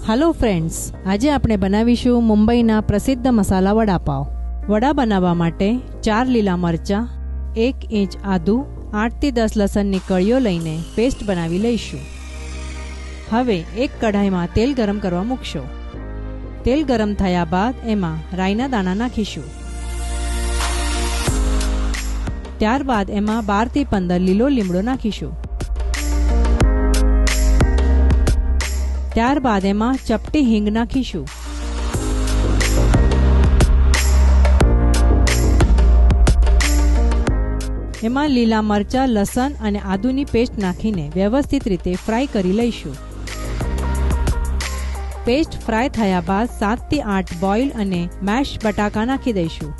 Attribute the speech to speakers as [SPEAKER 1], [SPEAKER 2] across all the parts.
[SPEAKER 1] Hello friends, આજે આપણે બનાવીશું મુંબઈના પ્રસિદ્ધ મસાલા વડાપાવ। વડા બનાવવા માટે 4 લીલા મરચાં, 1 ઇંચ આદુ, 8 થી 10 લસણની કળીઓ લઈને પેસ્ટ બનાવી લઈશું। હવે એક કઢાઈમાં તેલ ગરમ કરવા મૂકશો। તેલ ગરમ થયા બાદ એમાં રાઈના દાણા નાખીશું। ત્યારબાદ એમાં 12 થી 15 લીલો લીમડો નાખીશું। ત્યારબાદ એમાં ચપટી હિંગ નાખીશું। એમાં લીલા મરચાં, લસણ અને આદુની પેસ્ટ નાખીને વ્યવસ્થિત રીતે ફ્રાય કરી લઈશું। પેસ્ટ ફ્રાય થયા બાદ 7 થી 8 બોઇલ અને મેશ બટાકા નાખી દઈશું।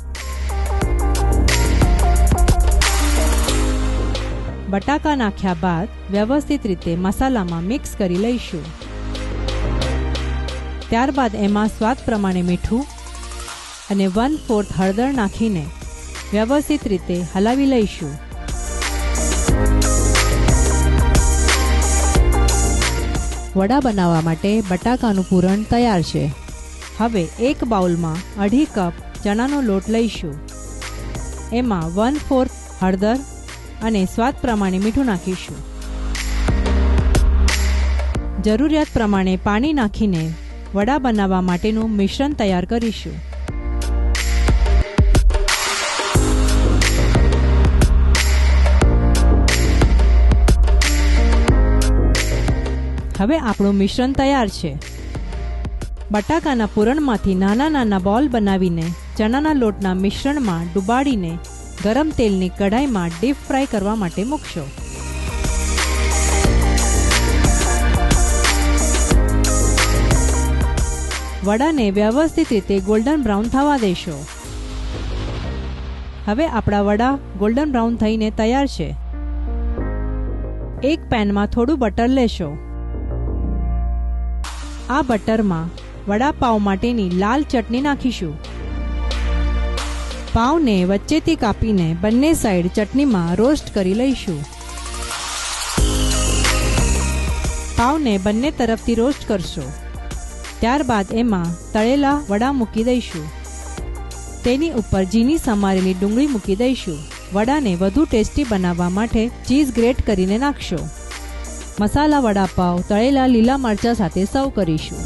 [SPEAKER 1] બટાકા નાખ્યા બાદ વ્યવસ્થિત રીતે મસાલામાં મિક્સ કરી લઈશું। ત્યારબાદ એમાં સ્વાદ પ્રમાણે મીઠું અને 1/4 હળદર નાખીને વ્યવસ્થિત રીતે હલાવી લઈશું। વડા બનાવવા માટે બટાકાનું પૂરણ તૈયાર છે। હવે એક બાઉલમાં 2.5 કપ ચણાનો લોટ લઈશું। એમાં 1/4 હળદર અને સ્વાદ પ્રમાણે મીઠું નાખીશું। જરૂરિયાત પ્રમાણે પાણી નાખીને વડા બનાવવા માટેનું મિશ્રણ તૈયાર કરીશું। હવે આપણું મિશ્રણ તૈયાર છે। બટાકાના પૂરણમાંથી નાના નાના બોલ બનાવીને ચણાના લોટના મિશ્રણમાં ડુબાડીને ગરમ તેલની કઢાઈમાં ડીપ ફ્રાય કરવા માટે મૂકશો। વડાને વ્યવસ્થિત રીતે ગોલ્ડન બ્રાઉન થવા દેશો। હવે આપણા વડા ગોલ્ડન બ્રાઉન થઈને તૈયાર છે। એક પેનમાં થોડું બટર લેશો। આ બટરમાં વડાપાવ માટેની લાલ ચટણી નાખીશું। પાવને વચ્ચેથી કાપીને બંને સાઈડ ચટણીમાં રોસ્ટ કરી લઈશું। પાવને બંને તરફથી રોસ્ટ કરશો। ત્યારબાદ એમાં તળેલા વડા મૂકી દઈશું। તેની ઉપર ઝીણી સમારેલી ડુંગળી મૂકી દઈશું। વડાને વધુ ટેસ્ટી બનાવવા માટે ચીઝ ગ્રેટ કરીને નાખશો। મસાલા વડાપાવ તળેલા લીલા મરચાં સાથે સર્વ કરીશું।